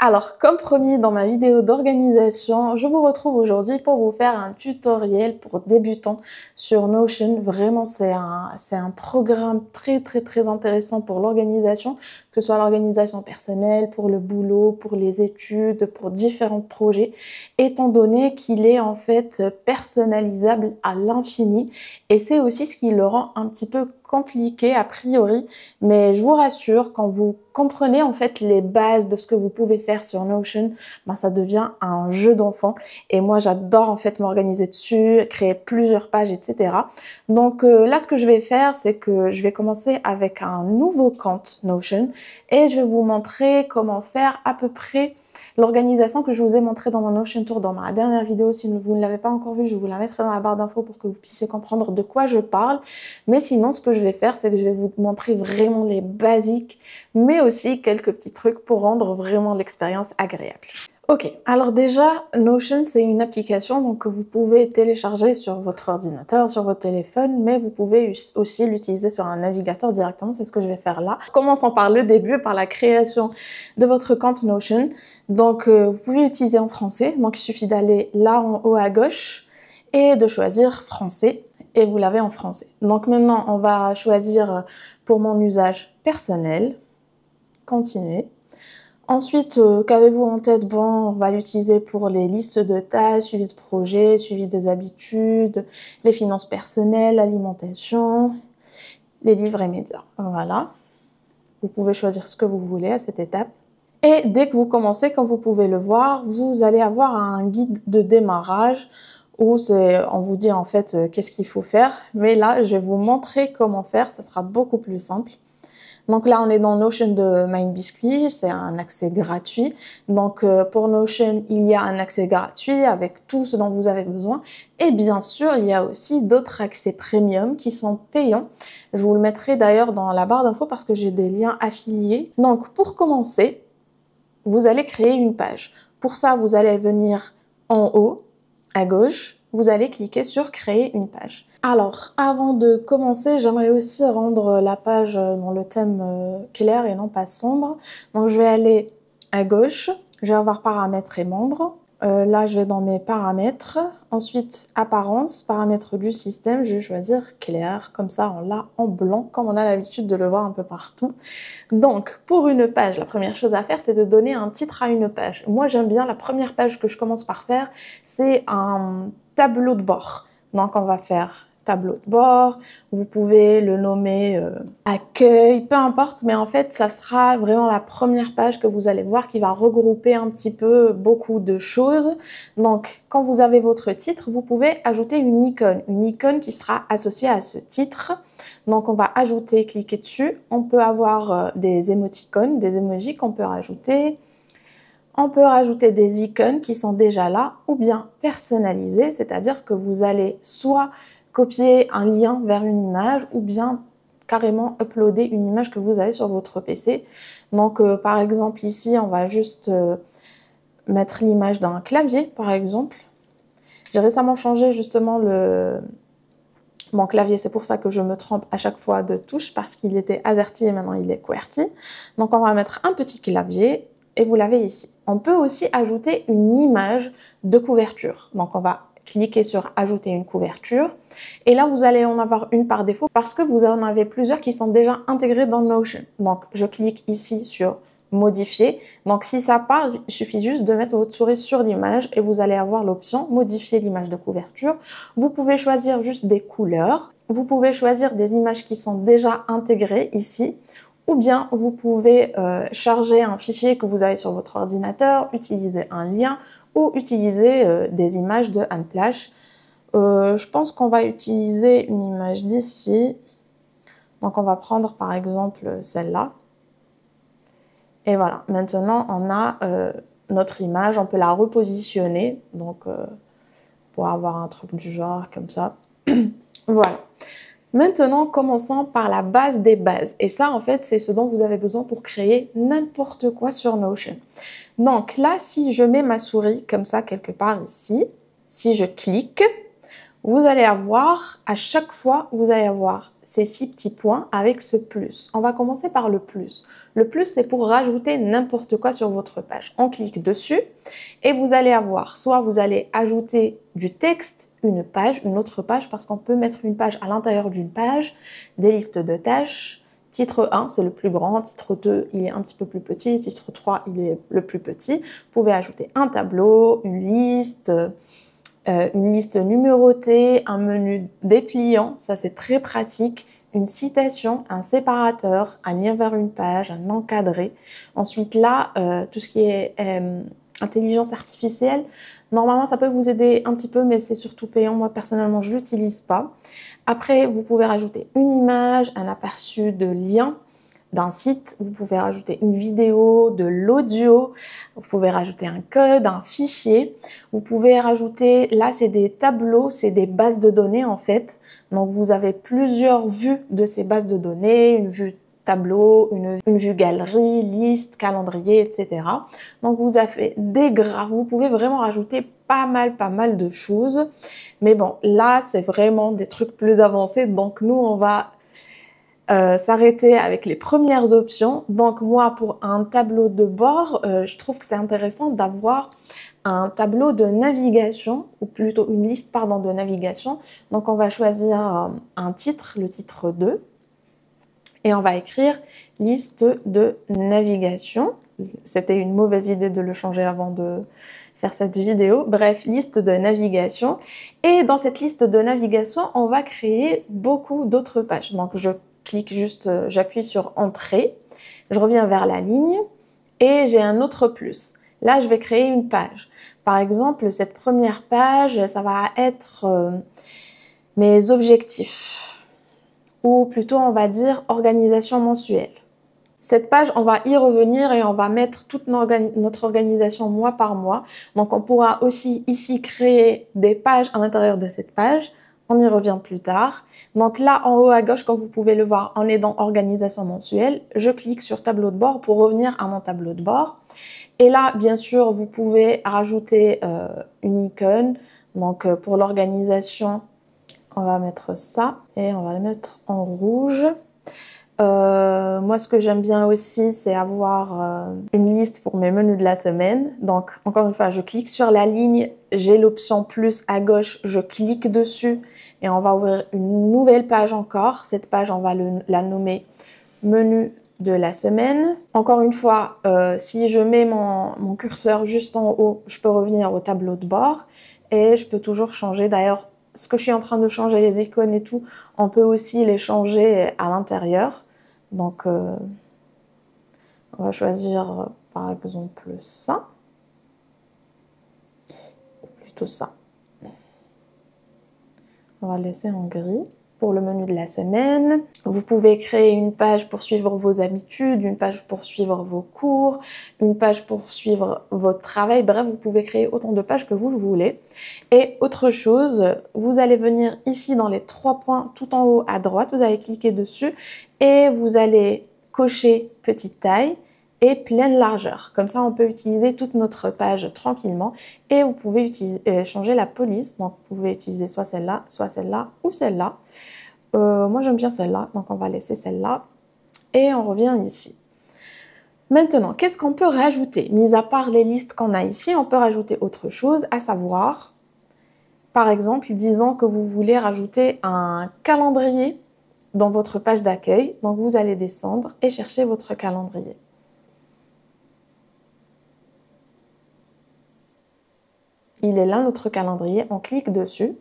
Alors, comme promis dans ma vidéo d'organisation, je vous retrouve aujourd'hui pour vous faire un tutoriel pour débutants sur Notion. Vraiment, c'est un programme très intéressant pour l'organisation, que ce soit l'organisation personnelle, pour le boulot, pour les études, pour différents projets, étant donné qu'il est en fait personnalisable à l'infini. Et c'est aussi ce qui le rend un petit peu compliqué a priori, mais je vous rassure, quand vous comprenez en fait les bases de ce que vous pouvez faire sur Notion, ben ça devient un jeu d'enfant. Et moi, j'adore en fait m'organiser dessus, créer plusieurs pages, etc. Donc là, ce que je vais faire, c'est que je vais commencer avec un nouveau compte Notion et je vais vous montrer comment faire à peu près l'organisation que je vous ai montrée dans mon Notion Tour dans ma dernière vidéo. Si vous ne l'avez pas encore vue, je vous la mettrai dans la barre d'infos pour que vous puissiez comprendre de quoi je parle. Mais sinon, ce que je vais faire, c'est que je vais vous montrer vraiment les basiques, mais aussi quelques petits trucs pour rendre vraiment l'expérience agréable. Ok, alors déjà, Notion, c'est une application donc, que vous pouvez télécharger sur votre ordinateur, sur votre téléphone, mais vous pouvez aussi l'utiliser sur un navigateur directement, c'est ce que je vais faire là. Commençons par le début, par la création de votre compte Notion. Donc, vous pouvez l'utiliser en français, donc il suffit d'aller là en haut à gauche et de choisir français, et vous l'avez en français. Donc maintenant, on va choisir pour mon usage personnel, continuer. Ensuite, qu'avez-vous en tête? Bon, on va l'utiliser pour les listes de tâches, suivi de projets, suivi des habitudes, les finances personnelles, l'alimentation, les livres et médias. Voilà. Vous pouvez choisir ce que vous voulez à cette étape. Et dès que vous commencez, comme vous pouvez le voir, vous allez avoir un guide de démarrage où on vous dit en fait qu'est-ce qu'il faut faire. Mais là, je vais vous montrer comment faire, ça sera beaucoup plus simple. Donc là, on est dans Notion de MindBiscuit, c'est un accès gratuit. Donc pour Notion, il y a un accès gratuit avec tout ce dont vous avez besoin. Et bien sûr, il y a aussi d'autres accès premium qui sont payants. Je vous le mettrai d'ailleurs dans la barre d'infos parce que j'ai des liens affiliés. Donc pour commencer, vous allez créer une page. Pour ça, vous allez venir en haut, à gauche, vous allez cliquer sur créer une page. Alors, avant de commencer, j'aimerais aussi rendre la page dans le thème clair et non pas sombre. Donc, je vais aller à gauche, je vais avoir paramètres et membres. Là, je vais dans mes paramètres. Ensuite, apparence, paramètres du système. Je vais choisir clair, comme ça, on l'a en blanc, comme on a l'habitude de le voir un peu partout. Donc, pour une page, la première chose à faire, c'est de donner un titre à une page. Moi, j'aime bien la première page que je commence par faire, c'est un tableau de bord. Donc, on va faire tableau de bord, vous pouvez le nommer accueil, peu importe, mais en fait, ça sera vraiment la première page que vous allez voir qui va regrouper un petit peu beaucoup de choses. Donc, quand vous avez votre titre, vous pouvez ajouter une icône qui sera associée à ce titre. Donc, on va ajouter, cliquer dessus. On peut avoir des émoticônes, des emojis qu'on peut rajouter. On peut rajouter des icônes qui sont déjà là ou bien personnalisées, c'est-à-dire que vous allez soit copier un lien vers une image ou bien carrément uploader une image que vous avez sur votre PC. Donc, par exemple, ici, on va juste mettre l'image d'un clavier, par exemple. J'ai récemment changé justement mon clavier, c'est pour ça que je me trompe à chaque fois de touche parce qu'il était AZERTY et maintenant il est QWERTY. Donc, on va mettre un petit clavier et vous l'avez ici. On peut aussi ajouter une image de couverture. Donc, on va cliquez sur ajouter une couverture et là vous allez en avoir une par défaut parce que vous en avez plusieurs qui sont déjà intégrés dans Notion. Donc je clique ici sur modifier. Donc si ça part, il suffit juste de mettre votre souris sur l'image et vous allez avoir l'option modifier l'image de couverture. Vous pouvez choisir juste des couleurs. Vous pouvez choisir des images qui sont déjà intégrées ici. Ou bien vous pouvez charger un fichier que vous avez sur votre ordinateur, utiliser un lien ou utiliser des images de Unsplash. Je pense qu'on va utiliser une image d'ici. Donc on va prendre par exemple celle-là. Et voilà, maintenant on a notre image, on peut la repositionner. Donc pour avoir un truc du genre comme ça. Voilà. Maintenant, commençons par la base des bases. Et ça, en fait, c'est ce dont vous avez besoin pour créer n'importe quoi sur Notion. Donc là, si je mets ma souris comme ça, quelque part ici, si je clique, vous allez avoir, à chaque fois, vous allez avoir ces 6 petits points avec ce plus. On va commencer par le plus. Le plus, c'est pour rajouter n'importe quoi sur votre page. On clique dessus et vous allez avoir, soit vous allez ajouter du texte, une page, une autre page, parce qu'on peut mettre une page à l'intérieur d'une page, des listes de tâches. Titre 1, c'est le plus grand. Titre 2, il est un petit peu plus petit. Titre 3, il est le plus petit. Vous pouvez ajouter un tableau, une liste numérotée, un menu dépliant, ça c'est très pratique, une citation, un séparateur, un lien vers une page, un encadré. Ensuite là, tout ce qui est intelligence artificielle, normalement ça peut vous aider un petit peu, mais c'est surtout payant. Moi personnellement, je l'utilise pas. Après, vous pouvez rajouter une image, un aperçu de lien d'un site, vous pouvez rajouter une vidéo, de l'audio, vous pouvez rajouter un code, un fichier, vous pouvez rajouter, là c'est des tableaux, c'est des bases de données en fait, donc vous avez plusieurs vues de ces bases de données, une vue tableau, une vue galerie, liste, calendrier, etc. Donc vous avez des graphes, vous pouvez vraiment rajouter pas mal de choses, mais bon, là c'est vraiment des trucs plus avancés, donc nous on va s'arrêter avec les premières options. Donc moi, pour un tableau de bord, je trouve que c'est intéressant d'avoir un tableau de navigation, ou plutôt une liste, pardon, de navigation. Donc on va choisir un titre, le titre 2, et on va écrire liste de navigation. C'était une mauvaise idée de le changer avant de faire cette vidéo. Bref, liste de navigation. Et dans cette liste de navigation, on va créer beaucoup d'autres pages. Donc je clique juste, j'appuie sur Entrée, je reviens vers la ligne et j'ai un autre plus. Là, je vais créer une page. Par exemple, cette première page, ça va être mes objectifs, ou plutôt on va dire organisation mensuelle. Cette page, on va y revenir et on va mettre toute notre organisation mois par mois. Donc on pourra aussi ici créer des pages à l'intérieur de cette page. On y revient plus tard. Donc là, en haut à gauche, comme vous pouvez le voir, on est dans organisation mensuelle. Je clique sur tableau de bord pour revenir à mon tableau de bord. Et là, bien sûr, vous pouvez rajouter une icône. Donc pour l'organisation, on va mettre ça et on va le mettre en rouge. Moi, ce que j'aime bien aussi, c'est avoir une liste pour mes menus de la semaine. Donc, encore une fois, je clique sur la ligne, j'ai l'option plus à gauche, je clique dessus et on va ouvrir une nouvelle page encore. Cette page, on va la nommer menu de la semaine. Encore une fois, si je mets mon curseur juste en haut, je peux revenir au tableau de bord et je peux toujours changer. D'ailleurs, ce que je suis en train de changer, les icônes et tout, on peut aussi les changer à l'intérieur. Donc, on va choisir par exemple ça, ou plutôt ça. On va le laisser en gris. Pour le menu de la semaine, vous pouvez créer une page pour suivre vos habitudes, une page pour suivre vos cours, une page pour suivre votre travail. Bref, vous pouvez créer autant de pages que vous le voulez. Et autre chose, vous allez venir ici dans les 3 points tout en haut à droite, vous allez cliquer dessus et vous allez cocher petite taille et pleine largeur. Comme ça, on peut utiliser toute notre page tranquillement et vous pouvez changer la police. Donc, vous pouvez utiliser soit celle-là ou celle-là. Moi, j'aime bien celle-là, donc on va laisser celle-là et on revient ici. Maintenant, qu'est-ce qu'on peut rajouter? Mis à part les listes qu'on a ici, on peut rajouter autre chose, à savoir, par exemple, disons que vous voulez rajouter un calendrier dans votre page d'accueil. Donc, vous allez descendre et chercher votre calendrier. Il est là, notre calendrier. On clique dessus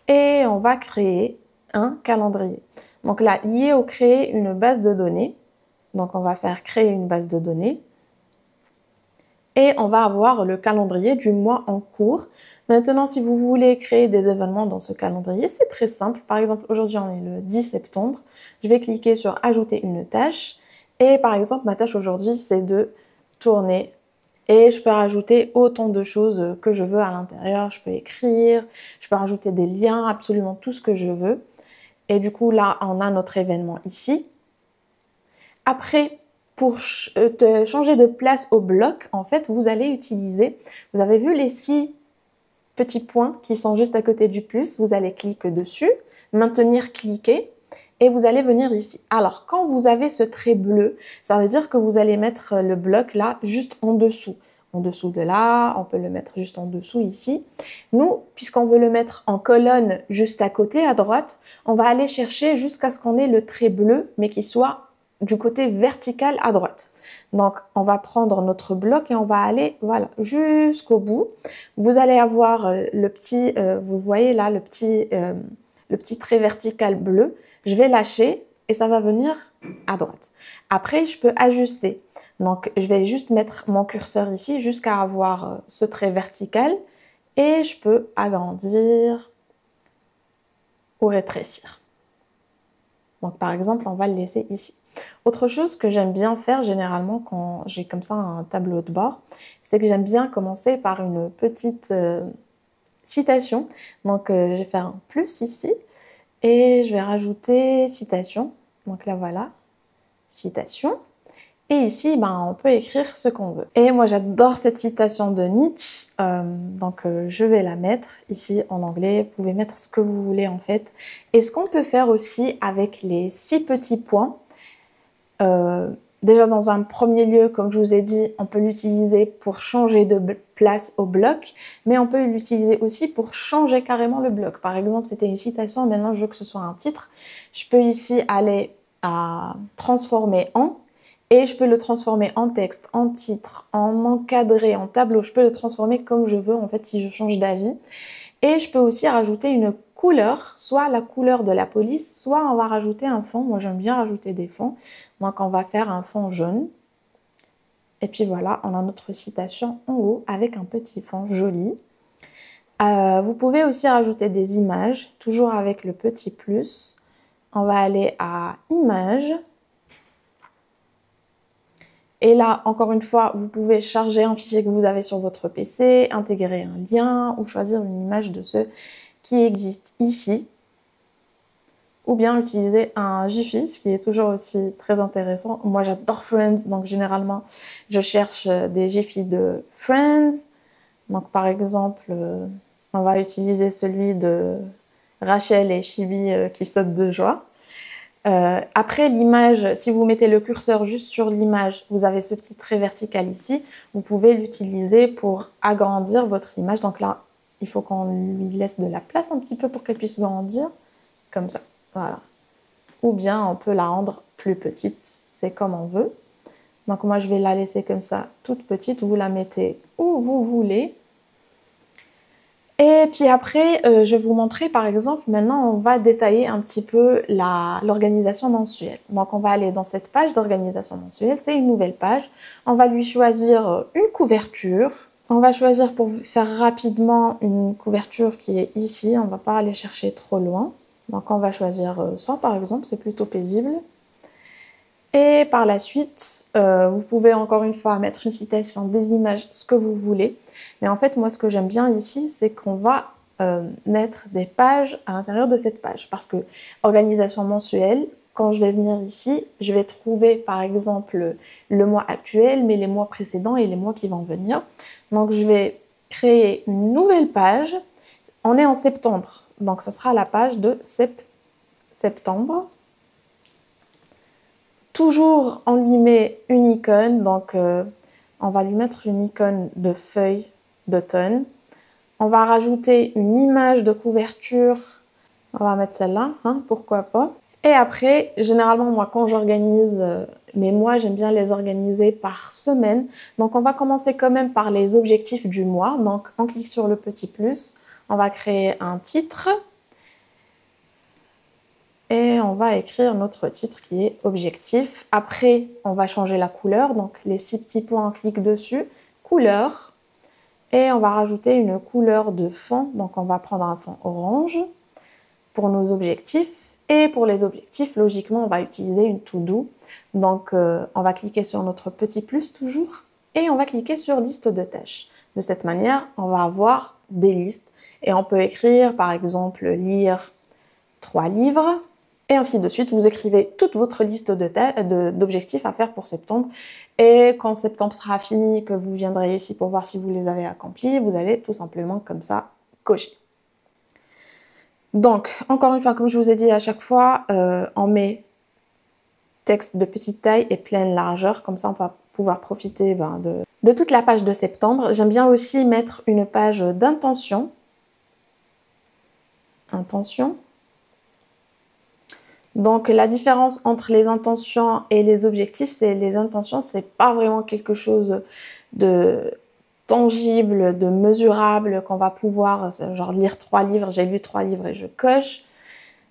et on va créer un calendrier. Donc là, lié au créer une base de données. Donc, on va faire créer une base de données. Et on va avoir le calendrier du mois en cours. Maintenant, si vous voulez créer des événements dans ce calendrier, c'est très simple. Par exemple, aujourd'hui, on est le 10 septembre. Je vais cliquer sur ajouter une tâche. Et par exemple, ma tâche aujourd'hui, c'est de tourner. Et je peux rajouter autant de choses que je veux à l'intérieur. Je peux écrire, je peux rajouter des liens, absolument tout ce que je veux. Et du coup, là, on a notre événement ici. Après, pour changer de place au bloc, en fait, vous allez utiliser, vous avez vu les 6 petits points qui sont juste à côté du plus, vous allez cliquer dessus, maintenir, cliquer, et vous allez venir ici. Alors, quand vous avez ce trait bleu, ça veut dire que vous allez mettre le bloc là, juste en dessous. En dessous de là, on peut le mettre juste en dessous ici. Nous, puisqu'on veut le mettre en colonne juste à côté, à droite, on va aller chercher jusqu'à ce qu'on ait le trait bleu, mais qui soit du côté vertical à droite. Donc, on va prendre notre bloc et on va aller, voilà, jusqu'au bout. Vous allez avoir le petit, vous voyez là, le petit trait vertical bleu. Je vais lâcher et ça va venir à droite. Après, je peux ajuster. Donc, je vais juste mettre mon curseur ici jusqu'à avoir ce trait vertical et je peux agrandir ou rétrécir. Donc, par exemple, on va le laisser ici. Autre chose que j'aime bien faire généralement quand j'ai comme ça un tableau de bord, c'est que j'aime bien commencer par une petite citation. Donc, je vais faire un plus ici et je vais rajouter citation. Donc là, voilà, citation. Et ici, ben, on peut écrire ce qu'on veut. Et moi, j'adore cette citation de Nietzsche. Donc, je vais la mettre ici en anglais. Vous pouvez mettre ce que vous voulez en fait. Et ce qu'on peut faire aussi avec les 6 petits points, déjà dans un premier lieu, comme je vous ai dit, on peut l'utiliser pour changer de place au bloc, mais on peut l'utiliser aussi pour changer carrément le bloc. Par exemple, c'était une citation, maintenant je veux que ce soit un titre. Je peux ici aller à transformer en, et je peux le transformer en texte, en titre, en encadré, en tableau. Je peux le transformer comme je veux en fait si je change d'avis. Et je peux aussi rajouter une couleur, soit la couleur de la police, soit on va rajouter un fond. Moi, j'aime bien rajouter des fonds. Donc, on va faire un fond jaune. Et puis voilà, on a notre citation en haut avec un petit fond joli. Vous pouvez aussi rajouter des images, toujours avec le petit plus. On va aller à Images. Et là, encore une fois, vous pouvez charger un fichier que vous avez sur votre PC, intégrer un lien ou choisir une image de ceux qui existent ici. Ou bien utiliser un Giphy, ce qui est toujours aussi très intéressant. Moi, j'adore Friends, donc généralement, je cherche des Giphy de Friends. Donc, par exemple, on va utiliser celui de Rachel et Phoebe qui sautent de joie. Après l'image, si vous mettez le curseur juste sur l'image, vous avez ce petit trait vertical ici. Vous pouvez l'utiliser pour agrandir votre image. Donc là, il faut qu'on lui laisse de la place un petit peu pour qu'elle puisse grandir, comme ça. Voilà. Ou bien on peut la rendre plus petite, c'est comme on veut. Donc moi, je vais la laisser comme ça, toute petite. Vous la mettez où vous voulez. Et puis après, je vais vous montrer, par exemple, maintenant, on va détailler un petit peu l'organisation mensuelle. Donc, on va aller dans cette page d'organisation mensuelle. C'est une nouvelle page. On va lui choisir une couverture. On va choisir pour faire rapidement une couverture qui est ici. On ne va pas aller chercher trop loin. Donc, on va choisir ça, par exemple. C'est plutôt paisible. Et par la suite, vous pouvez encore une fois mettre une citation, des images, ce que vous voulez. Mais en fait, moi, ce que j'aime bien ici, c'est qu'on va mettre des pages à l'intérieur de cette page. Parce que organisation mensuelle, quand je vais venir ici, je vais trouver par exemple le mois actuel, mais les mois précédents et les mois qui vont venir. Donc, je vais créer une nouvelle page. On est en septembre, donc ça sera la page de septembre. Toujours, on lui met une icône, donc on va lui mettre une icône de feuille d'automne. On va rajouter une image de couverture. On va mettre celle-là, hein, pourquoi pas. Et après, généralement, moi, quand j'organise mes mois, j'aime bien les organiser par semaine. Donc, on va commencer quand même par les objectifs du mois. Donc, on clique sur le petit plus. On va créer un titre. Et on va écrire notre titre qui est objectif. Après, on va changer la couleur. Donc, les 6 petits points, on clique dessus. Couleur. Et on va rajouter une couleur de fond. Donc, on va prendre un fond orange pour nos objectifs. Et pour les objectifs, logiquement, on va utiliser une to-do. Donc, on va cliquer sur notre petit plus toujours. Et on va cliquer sur liste de tâches. De cette manière, on va avoir des listes. Et on peut écrire, par exemple, lire 3 livres. Et ainsi de suite, vous écrivez toute votre liste d'objectifs à faire pour septembre. Et quand septembre sera fini, que vous viendrez ici pour voir si vous les avez accomplis, vous allez tout simplement comme ça cocher. Donc, encore une fois, comme je vous ai dit à chaque fois, on met texte de petite taille et pleine largeur. Comme ça, on va pouvoir profiter de toute la page de septembre. J'aime bien aussi mettre une page d'intention. Intention. Donc, la différence entre les intentions et les objectifs, c'est les intentions, c'est pas vraiment quelque chose de tangible, de mesurable, qu'on va pouvoir, genre lire 3 livres, j'ai lu 3 livres et je coche.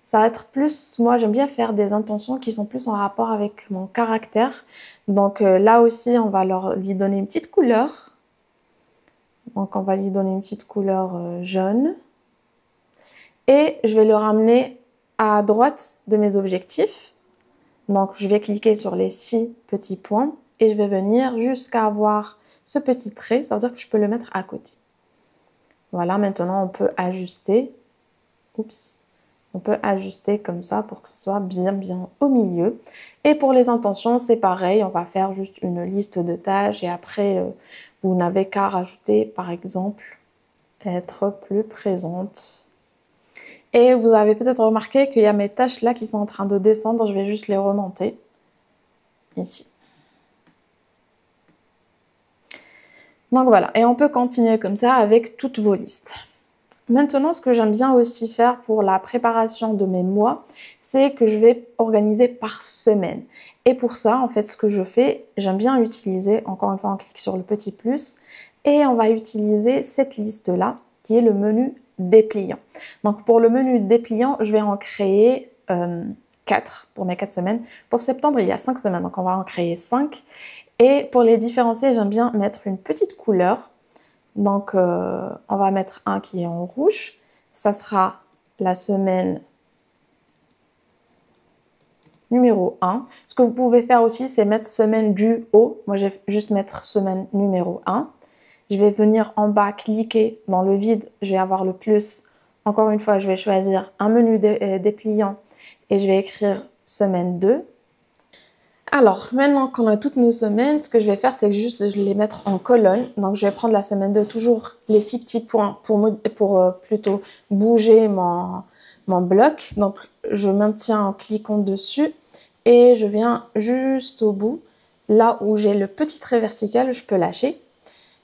Ça va être plus, moi j'aime bien faire des intentions qui sont plus en rapport avec mon caractère. Donc là aussi, on va lui donner une petite couleur. Donc on va lui donner une petite couleur jaune. Et je vais le ramener à droite de mes objectifs. Donc je vais cliquer sur les 6 petits points et je vais venir jusqu'à avoir ce petit trait. Ça veut dire que je peux le mettre à côté. Voilà, maintenant on peut ajuster. Oups. On peut ajuster comme ça pour que ce soit bien au milieu. Et pour les intentions, c'est pareil. On va faire juste une liste de tâches et après, vous n'avez qu'à rajouter, par exemple, être plus présente. Et vous avez peut-être remarqué qu'il y a mes tâches là qui sont en train de descendre. Je vais juste les remonter ici. Donc voilà, et on peut continuer comme ça avec toutes vos listes. Maintenant, ce que j'aime bien aussi faire pour la préparation de mes mois, c'est que je vais organiser par semaine. Et pour ça, en fait, ce que je fais, j'aime bien utiliser, encore une fois, on clique sur le petit plus, et on va utiliser cette liste-là, qui est le menu dépliant. Donc, pour le menu dépliant, je vais en créer 4 pour mes 4 semaines. Pour septembre, il y a 5 semaines, donc on va en créer 5. Et pour les différencier, j'aime bien mettre une petite couleur. Donc, on va mettre un qui est en rouge. Ça sera la semaine numéro 1. Ce que vous pouvez faire aussi, c'est mettre semaine du haut. Moi, je vais juste mettre semaine numéro 1. Je vais venir en bas, cliquer dans le vide. Je vais avoir le plus. Encore une fois, je vais choisir un menu dépliant et je vais écrire semaine 2. Alors, maintenant qu'on a toutes nos semaines, ce que je vais faire, c'est que juste je les mettre en colonne. Donc, je vais prendre la semaine 2, toujours les 6 petits points pour plutôt bouger mon bloc. Donc, je maintiens en cliquant dessus et je viens juste au bout. Là où j'ai le petit trait vertical, je peux lâcher.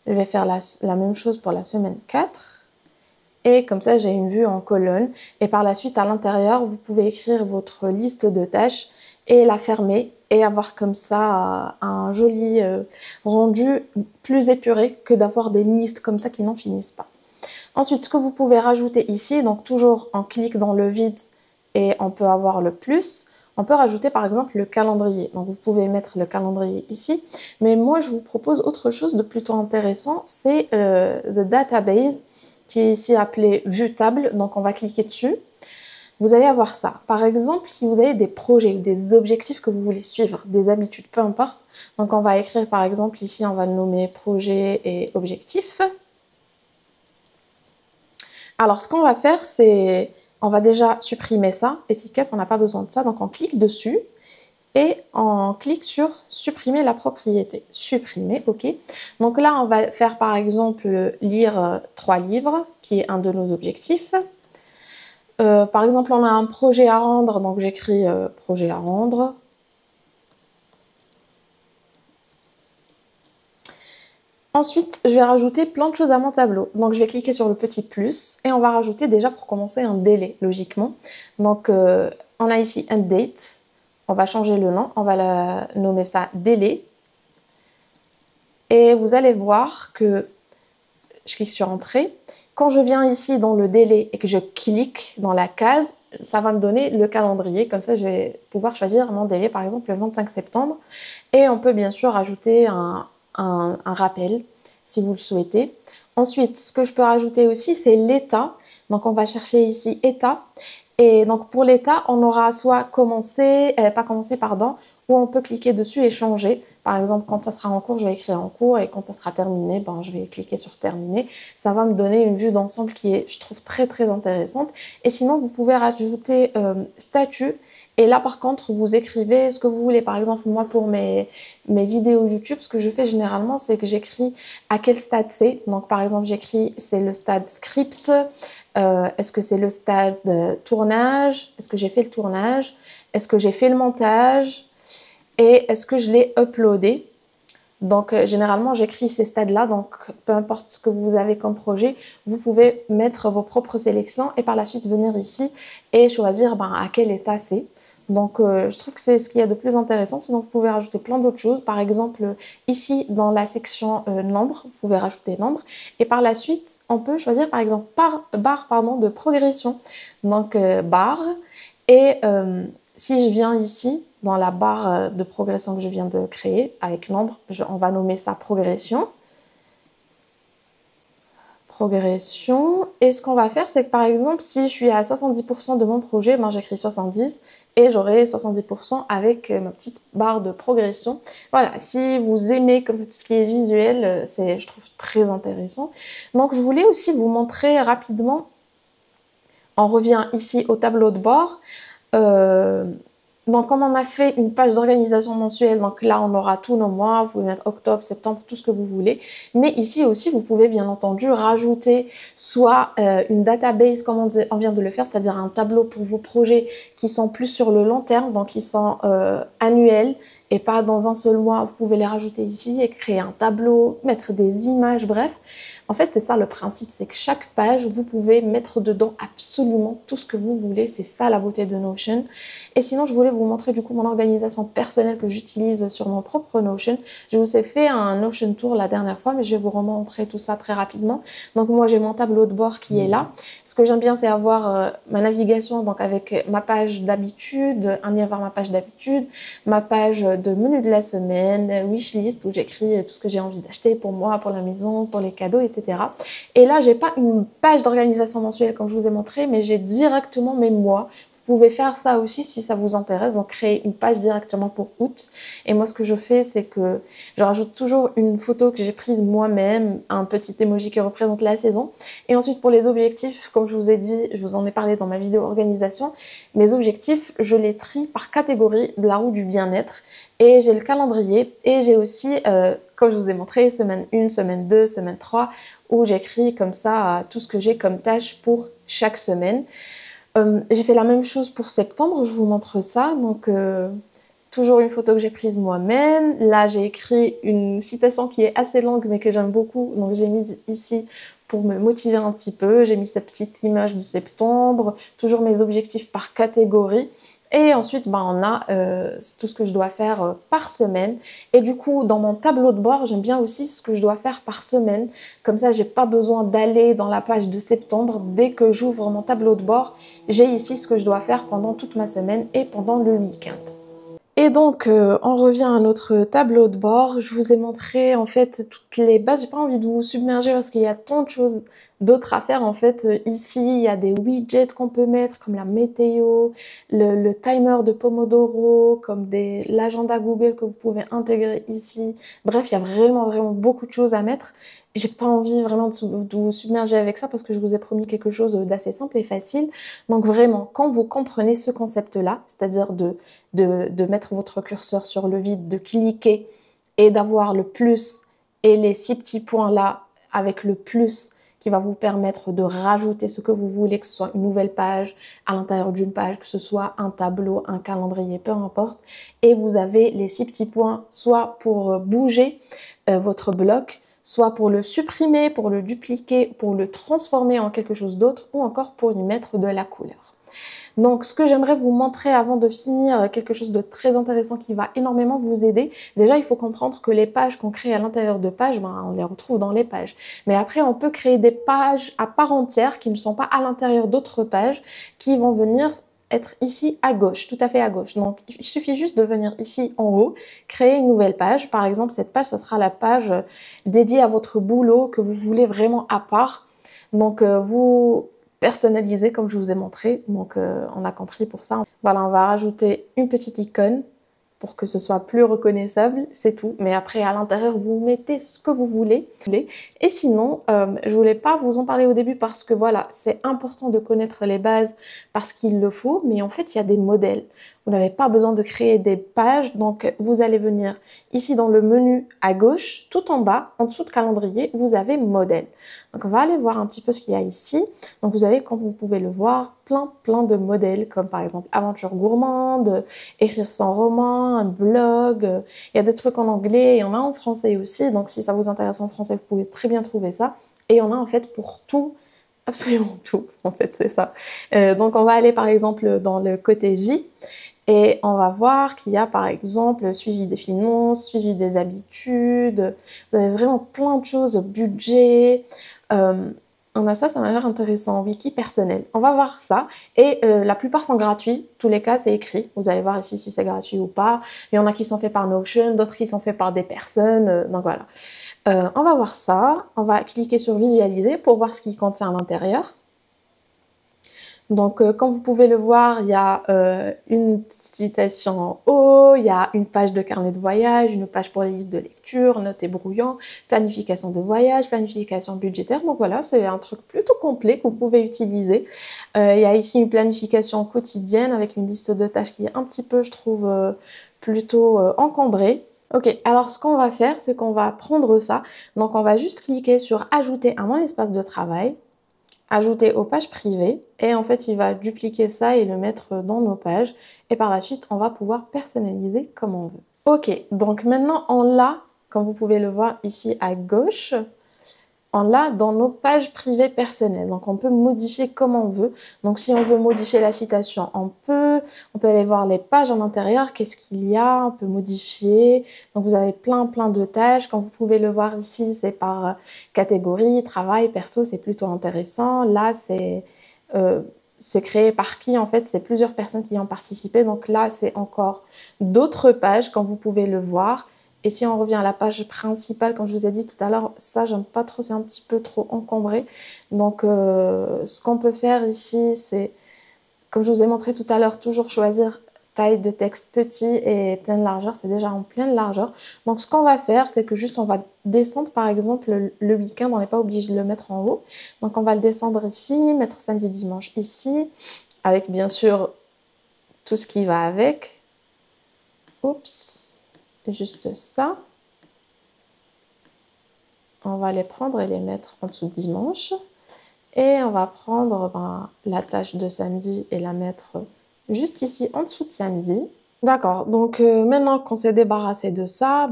Je vais faire la même chose pour la semaine 4. Et comme ça, j'ai une vue en colonne. Et par la suite, à l'intérieur, vous pouvez écrire votre liste de tâches et la fermer et avoir comme ça un joli rendu plus épuré que d'avoir des listes comme ça qui n'en finissent pas. Ensuite, ce que vous pouvez rajouter ici, donc toujours on clique dans le vide et on peut avoir le plus. On peut rajouter par exemple le calendrier. Donc vous pouvez mettre le calendrier ici. Mais moi, je vous propose autre chose de plutôt intéressant. C'est le database qui est ici appelé vue table. Donc on va cliquer dessus. Vous allez avoir ça. Par exemple, si vous avez des projets ou des objectifs que vous voulez suivre, des habitudes, peu importe. Donc on va écrire par exemple ici, on va le nommer projet et objectif. Alors ce qu'on va faire, c'est, on va déjà supprimer ça, étiquette, on n'a pas besoin de ça. Donc on clique dessus et on clique sur supprimer la propriété. Supprimer, ok. Donc là, on va faire par exemple lire 3 livres, qui est un de nos objectifs. Par exemple, on a un projet à rendre, donc j'écris projet à rendre. Ensuite, je vais rajouter plein de choses à mon tableau. Donc, je vais cliquer sur le petit plus et on va rajouter déjà pour commencer un délai, logiquement. Donc, on a ici un date. On va changer le nom. On va nommer ça délai. Et vous allez voir que je clique sur entrée. Quand je viens ici dans le délai et que je clique dans la case, ça va me donner le calendrier. Comme ça, je vais pouvoir choisir mon délai, par exemple le 25 septembre. Et on peut bien sûr ajouter un rappel si vous le souhaitez. Ensuite, ce que je peux rajouter aussi, c'est l'état. Donc, on va chercher ici état. Et donc, pour l'état, on aura soit pas commencé, pardon, ou on peut cliquer dessus et changer. Par exemple, quand ça sera en cours, je vais écrire en cours et quand ça sera terminé, ben, je vais cliquer sur terminé. Ça va me donner une vue d'ensemble qui est, je trouve, très, très intéressante. Et sinon, vous pouvez rajouter statut Et là, par contre, vous écrivez ce que vous voulez. Par exemple, moi, pour mes vidéos YouTube, ce que je fais généralement, c'est que j'écris à quel stade c'est. Donc, par exemple, j'écris c'est le stade script. Est-ce que c'est le stade tournage? Est-ce que j'ai fait le tournage? Est-ce que j'ai fait le montage? Et est-ce que je l'ai uploadé? Donc, généralement, j'écris ces stades-là. Donc, peu importe ce que vous avez comme projet, vous pouvez mettre vos propres sélections et par la suite venir ici et choisir à quel état c'est. Donc, je trouve que c'est ce qu'il y a de plus intéressant. Sinon, vous pouvez rajouter plein d'autres choses. Par exemple, ici, dans la section nombre, vous pouvez rajouter nombre. Et par la suite, on peut choisir, par exemple, barre de progression. Donc, barre. Et si je viens ici, dans la barre de progression que je viens de créer avec nombre, on va nommer ça progression. Progression. Et ce qu'on va faire, c'est que par exemple, si je suis à 70% de mon projet, j'écris 70 et j'aurai 70% avec ma petite barre de progression. Voilà, si vous aimez comme ça tout ce qui est visuel, je trouve très intéressant. Donc, je voulais aussi vous montrer rapidement. On revient ici au tableau de bord. Donc, comme on a fait une page d'organisation mensuelle, donc là, on aura tous nos mois. Vous pouvez mettre octobre, septembre, tout ce que vous voulez. Mais ici aussi, vous pouvez bien entendu rajouter soit une database, comme on vient de le faire, c'est-à-dire un tableau pour vos projets qui sont plus sur le long terme, donc qui sont annuels et pas dans un seul mois. Vous pouvez les rajouter ici et créer un tableau, mettre des images, bref. En fait, c'est ça le principe, c'est que chaque page, vous pouvez mettre dedans absolument tout ce que vous voulez. C'est ça la beauté de Notion. Et sinon, je voulais vous montrer du coup mon organisation personnelle que j'utilise sur mon propre Notion. Je vous ai fait un Notion Tour la dernière fois, mais je vais vous remontrer tout ça très rapidement. Donc moi, j'ai mon tableau de bord qui est là. Ce que j'aime bien, c'est avoir ma navigation donc avec ma page d'habitude, un lien vers ma page d'habitude, ma page de menu de la semaine, wishlist où j'écris tout ce que j'ai envie d'acheter pour moi, pour la maison, pour les cadeaux, etc. Et là, j'ai pas une page d'organisation mensuelle comme je vous ai montré, mais j'ai directement mes mois. Vous pouvez faire ça aussi si ça vous intéresse, donc créer une page directement pour août. Et moi, ce que je fais, c'est que je rajoute toujours une photo que j'ai prise moi-même, un petit emoji qui représente la saison. Et ensuite, pour les objectifs, comme je vous ai dit, je vous en ai parlé dans ma vidéo organisation, mes objectifs, je les trie par catégorie de la roue du bien-être. Et j'ai le calendrier et j'ai aussi, comme je vous ai montré, semaine 1, semaine 2, semaine 3, où j'écris comme ça tout ce que j'ai comme tâche pour chaque semaine. J'ai fait la même chose pour septembre, je vous montre ça. Donc, toujours une photo que j'ai prise moi-même. Là, j'ai écrit une citation qui est assez longue, mais que j'aime beaucoup. Donc, j'ai mis ici pour me motiver un petit peu. J'ai mis cette petite image de septembre. Toujours mes objectifs par catégorie. Et ensuite, on a tout ce que je dois faire par semaine. Et du coup, dans mon tableau de bord, j'aime bien aussi ce que je dois faire par semaine. Comme ça, j'ai pas besoin d'aller dans la page de septembre. Dès que j'ouvre mon tableau de bord, j'ai ici ce que je dois faire pendant toute ma semaine et pendant le week-end. Et donc, on revient à notre tableau de bord. Je vous ai montré en fait toutes les bases. J'ai pas envie de vous submerger parce qu'il y a tant de choses d'autres à faire. En fait, ici, il y a des widgets qu'on peut mettre comme la météo, le timer de Pomodoro, comme l'agenda Google que vous pouvez intégrer ici. Bref, il y a vraiment beaucoup de choses à mettre. J'ai pas envie vraiment de vous submerger avec ça parce que je vous ai promis quelque chose d'assez simple et facile. Donc vraiment, quand vous comprenez ce concept-là, c'est-à-dire de mettre votre curseur sur le vide, de cliquer et d'avoir le plus et les 6 petits points là avec le plus qui va vous permettre de rajouter ce que vous voulez, que ce soit une nouvelle page à l'intérieur d'une page, que ce soit un tableau, un calendrier, peu importe. Et vous avez les 6 petits points, soit pour bouger votre bloc, soit pour le supprimer, pour le dupliquer, pour le transformer en quelque chose d'autre ou encore pour y mettre de la couleur. Donc, ce que j'aimerais vous montrer avant de finir, quelque chose de très intéressant qui va énormément vous aider. Déjà, il faut comprendre que les pages qu'on crée à l'intérieur de pages, on les retrouve dans les pages. Mais après, on peut créer des pages à part entière qui ne sont pas à l'intérieur d'autres pages qui vont venir être ici à gauche, tout à fait à gauche. Donc, il suffit juste de venir ici en haut, créer une nouvelle page. Par exemple, cette page, ce sera la page dédiée à votre boulot que vous voulez vraiment à part. Donc, vous personnalisez comme je vous ai montré. Donc, on a compris pour ça. Voilà, on va rajouter une petite icône pour que ce soit plus reconnaissable, c'est tout. Mais après, à l'intérieur, vous mettez ce que vous voulez. Et sinon, je voulais pas vous en parler au début parce que voilà, c'est important de connaître les bases parce qu'il le faut. Mais en fait, il y a des modèles. Vous n'avez pas besoin de créer des pages. Donc, vous allez venir ici dans le menu à gauche, tout en bas, en dessous de calendrier, vous avez modèle. Donc, on va aller voir un petit peu ce qu'il y a ici. Donc, vous avez, comme vous pouvez le voir, plein de modèles, comme par exemple aventure gourmande, écrire son roman, un blog. Il y a des trucs en anglais, il y en a en français aussi. Donc, si ça vous intéresse en français, vous pouvez très bien trouver ça. Et il y en a en fait pour tout, absolument tout, en fait, c'est ça. Donc, on va aller par exemple dans le côté vie. Et on va voir qu'il y a par exemple suivi des finances, suivi des habitudes, vous avez vraiment plein de choses, budget, on a ça, ça m'a l'air intéressant, wiki personnel. On va voir ça et la plupart sont gratuits, tous les cas c'est écrit, vous allez voir ici si c'est gratuit ou pas. Il y en a qui sont faits par Notion, d'autres qui sont faits par des personnes, donc voilà. On va voir ça, on va cliquer sur visualiser pour voir ce qu'il contient à l'intérieur. Donc, comme vous pouvez le voir, il y a une citation en haut, il y a une page de carnet de voyage, une page pour les listes de lecture, notes et brouillons, planification de voyage, planification budgétaire. Donc voilà, c'est un truc plutôt complet que vous pouvez utiliser. Il y a ici une planification quotidienne avec une liste de tâches qui est un petit peu, je trouve, plutôt encombrée. Ok, alors ce qu'on va faire, c'est qu'on va prendre ça. Donc, on va juste cliquer sur ajouter à mon espace de travail. Ajouter aux pages privées et en fait il va dupliquer ça et le mettre dans nos pages et par la suite on va pouvoir personnaliser comme on veut. Ok, donc maintenant on l'a, comme vous pouvez le voir ici à gauche, on l'a dans nos pages privées personnelles. Donc on peut modifier comme on veut. Donc si on veut modifier la citation, on peut aller voir les pages en intérieur, qu'est-ce qu'il y a, on peut modifier. Donc vous avez plein de tâches. Comme vous pouvez le voir ici, c'est par catégorie, travail, perso, c'est plutôt intéressant. Là, c'est créé par qui en fait, c'est plusieurs personnes qui y ont participé. Donc là, c'est encore d'autres pages, comme vous pouvez le voir. Et si on revient à la page principale, comme je vous ai dit tout à l'heure, ça, j'aime pas trop, c'est un petit peu trop encombré. Donc, ce qu'on peut faire ici, c'est, comme je vous ai montré tout à l'heure, toujours choisir taille de texte petit et pleine largeur. C'est déjà en pleine largeur. Donc, ce qu'on va faire, c'est que juste, on va descendre, par exemple, le week-end. On n'est pas obligé de le mettre en haut. Donc, on va le descendre ici, mettre samedi, dimanche ici, avec, bien sûr, tout ce qui va avec. Oups. Juste ça. On va les prendre et les mettre en dessous de dimanche. Et on va prendre la tâche de samedi et la mettre juste ici en dessous de samedi. D'accord, donc maintenant qu'on s'est débarrassé de ça,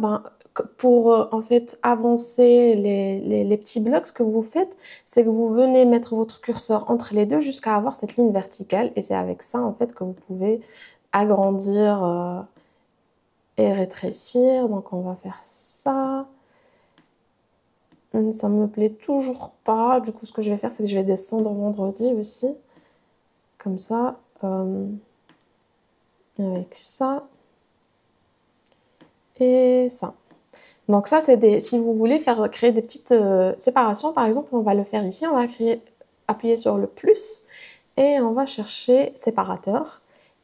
pour en fait avancer les petits blocs, ce que vous faites, c'est que vous venez mettre votre curseur entre les deux jusqu'à avoir cette ligne verticale. Et c'est avec ça en fait que vous pouvez agrandir et rétrécir. Donc on va faire ça. Ça me plaît toujours pas. Du coup, ce que je vais faire, c'est que je vais descendre vendredi aussi. Comme ça. Avec ça. Et ça. Donc ça, c'est des... Si vous voulez créer des petites séparations, par exemple, on va le faire ici. On va appuyer sur le plus. Et on va chercher séparateur.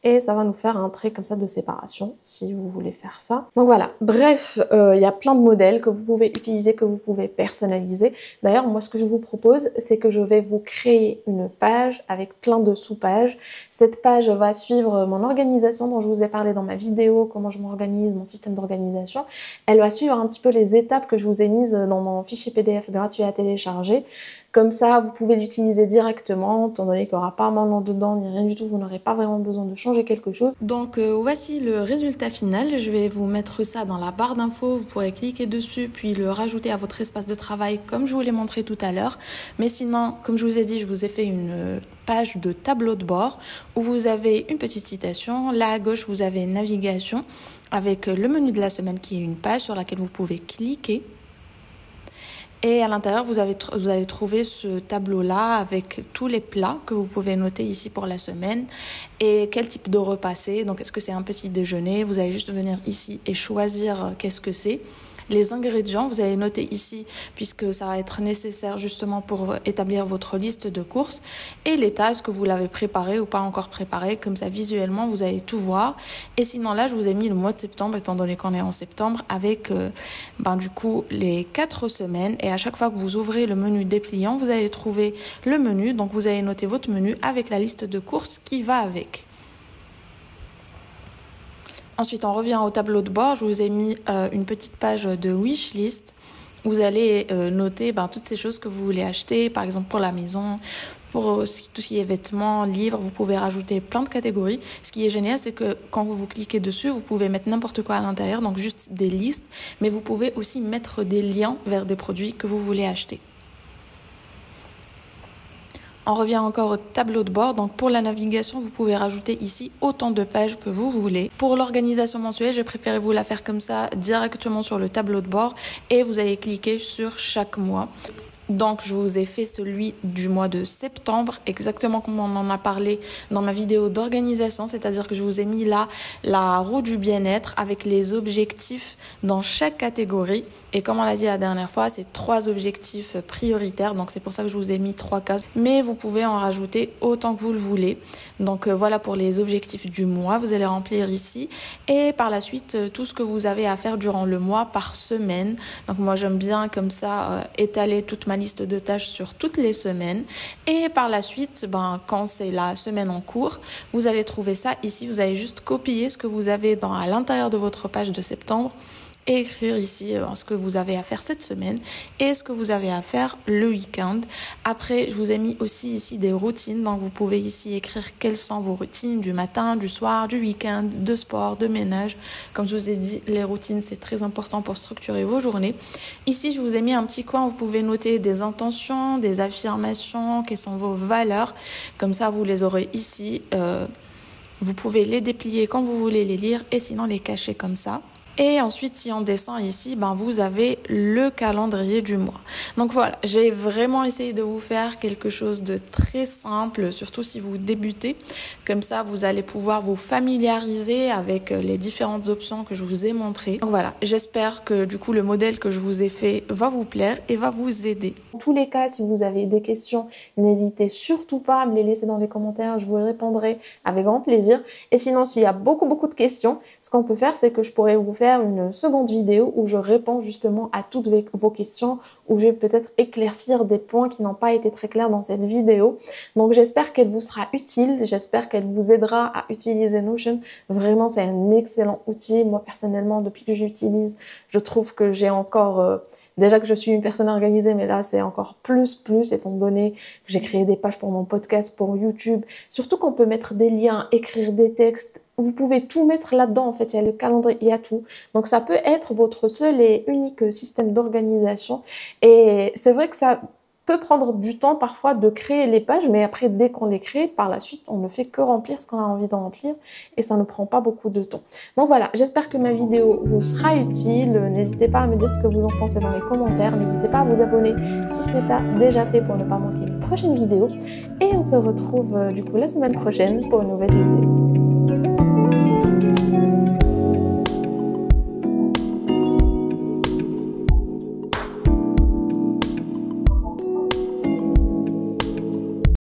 Et ça va nous faire un trait comme ça de séparation, si vous voulez faire ça. Donc voilà, bref, il y a plein de modèles que vous pouvez utiliser, que vous pouvez personnaliser. D'ailleurs, moi, ce que je vous propose, c'est que je vais vous créer une page avec plein de sous-pages. Cette page va suivre mon organisation dont je vous ai parlé dans ma vidéo, comment je m'organise, mon système d'organisation. Elle va suivre un petit peu les étapes que je vous ai mises dans mon fichier PDF gratuit à télécharger. Comme ça, vous pouvez l'utiliser directement, étant donné qu'il n'y aura pas un nom dedans, ni rien du tout, vous n'aurez pas vraiment besoin de changer quelque chose. Donc voici le résultat final, je vais vous mettre ça dans la barre d'infos, vous pourrez cliquer dessus, puis le rajouter à votre espace de travail comme je vous l'ai montré tout à l'heure. Mais sinon, comme je vous ai dit, je vous ai fait une page de tableau de bord où vous avez une petite citation, là à gauche vous avez navigation avec le menu de la semaine qui est une page sur laquelle vous pouvez cliquer. Et à l'intérieur, vous allez trouver ce tableau-là avec tous les plats que vous pouvez noter ici pour la semaine et quel type de repas c'est. Donc, est-ce que c'est un petit déjeuner? Vous allez juste venir ici et choisir qu'est-ce que c'est. Les ingrédients, vous allez noter ici puisque ça va être nécessaire justement pour établir votre liste de courses et les tâches que vous l'avez préparé ou pas encore préparé. Comme ça, visuellement, vous allez tout voir. Et sinon, là, je vous ai mis le mois de septembre étant donné qu'on est en septembre avec du coup les 4 semaines. Et à chaque fois que vous ouvrez le menu dépliant, vous allez trouver le menu. Donc, vous allez noter votre menu avec la liste de courses qui va avec. Ensuite, on revient au tableau de bord. Je vous ai mis une petite page de wishlist. Vous allez noter toutes ces choses que vous voulez acheter, par exemple pour la maison, pour tout ce qui est vêtements, livres. Vous pouvez rajouter plein de catégories. Ce qui est génial, c'est que quand vous cliquez dessus, vous pouvez mettre n'importe quoi à l'intérieur, donc juste des listes, mais vous pouvez aussi mettre des liens vers des produits que vous voulez acheter. On revient encore au tableau de bord. Donc pour la navigation, vous pouvez rajouter ici autant de pages que vous voulez. Pour l'organisation mensuelle, j'ai préféré vous la faire comme ça directement sur le tableau de bord et vous allez cliquer sur chaque mois. Donc, je vous ai fait celui du mois de septembre, exactement comme on en a parlé dans ma vidéo d'organisation, c'est-à-dire que je vous ai mis là la roue du bien-être avec les objectifs dans chaque catégorie. Et comme on l'a dit la dernière fois, c'est 3 objectifs prioritaires, donc c'est pour ça que je vous ai mis 3 cases. Mais vous pouvez en rajouter autant que vous le voulez. Donc voilà pour les objectifs du mois, vous allez remplir ici. Et par la suite, tout ce que vous avez à faire durant le mois par semaine. Donc moi j'aime bien comme ça étaler toute ma liste de tâches sur toutes les semaines. Et par la suite, quand c'est la semaine en cours, vous allez trouver ça ici. Vous allez juste copier ce que vous avez à l'intérieur de votre page de septembre et écrire ici ce que vous avez à faire cette semaine et ce que vous avez à faire le week-end. Après, je vous ai mis aussi ici des routines. Donc, vous pouvez ici écrire quelles sont vos routines du matin, du soir, du week-end, de sport, de ménage. Comme je vous ai dit, les routines, c'est très important pour structurer vos journées. Ici, je vous ai mis un petit coin où vous pouvez noter des intentions, des affirmations, quelles sont vos valeurs. Comme ça, vous les aurez ici. Vous pouvez les déplier quand vous voulez les lire et sinon les cacher comme ça. Et ensuite, si on descend ici, vous avez le calendrier du mois. Donc voilà, j'ai vraiment essayé de vous faire quelque chose de très simple, surtout si vous débutez. Comme ça, vous allez pouvoir vous familiariser avec les différentes options que je vous ai montrées. Donc voilà, j'espère que du coup, le modèle que je vous ai fait va vous plaire et va vous aider. Dans tous les cas, si vous avez des questions, n'hésitez surtout pas à me les laisser dans les commentaires. Je vous répondrai avec grand plaisir. Et sinon, s'il y a beaucoup de questions, ce qu'on peut faire, c'est que je pourrais vous faire une seconde vidéo où je réponds justement à toutes vos questions, où je vais peut-être éclaircir des points qui n'ont pas été très clairs dans cette vidéo. Donc j'espère qu'elle vous sera utile, j'espère qu'elle vous aidera à utiliser Notion. Vraiment, c'est un excellent outil. Moi, personnellement, depuis que j'utilise, je trouve que j'ai encore... Déjà que je suis une personne organisée, mais là, c'est encore plus, étant donné que j'ai créé des pages pour mon podcast, pour YouTube. Surtout qu'on peut mettre des liens, écrire des textes. Vous pouvez tout mettre là-dedans, en fait. Il y a le calendrier, il y a tout. Donc, ça peut être votre seul et unique système d'organisation. Et c'est vrai que ça peut prendre du temps parfois de créer les pages, mais après, dès qu'on les crée, par la suite, on ne fait que remplir ce qu'on a envie de remplir et ça ne prend pas beaucoup de temps. Donc voilà, j'espère que ma vidéo vous sera utile. N'hésitez pas à me dire ce que vous en pensez dans les commentaires. N'hésitez pas à vous abonner si ce n'est pas déjà fait pour ne pas manquer une prochaine vidéo. Et on se retrouve du coup la semaine prochaine pour une nouvelle vidéo.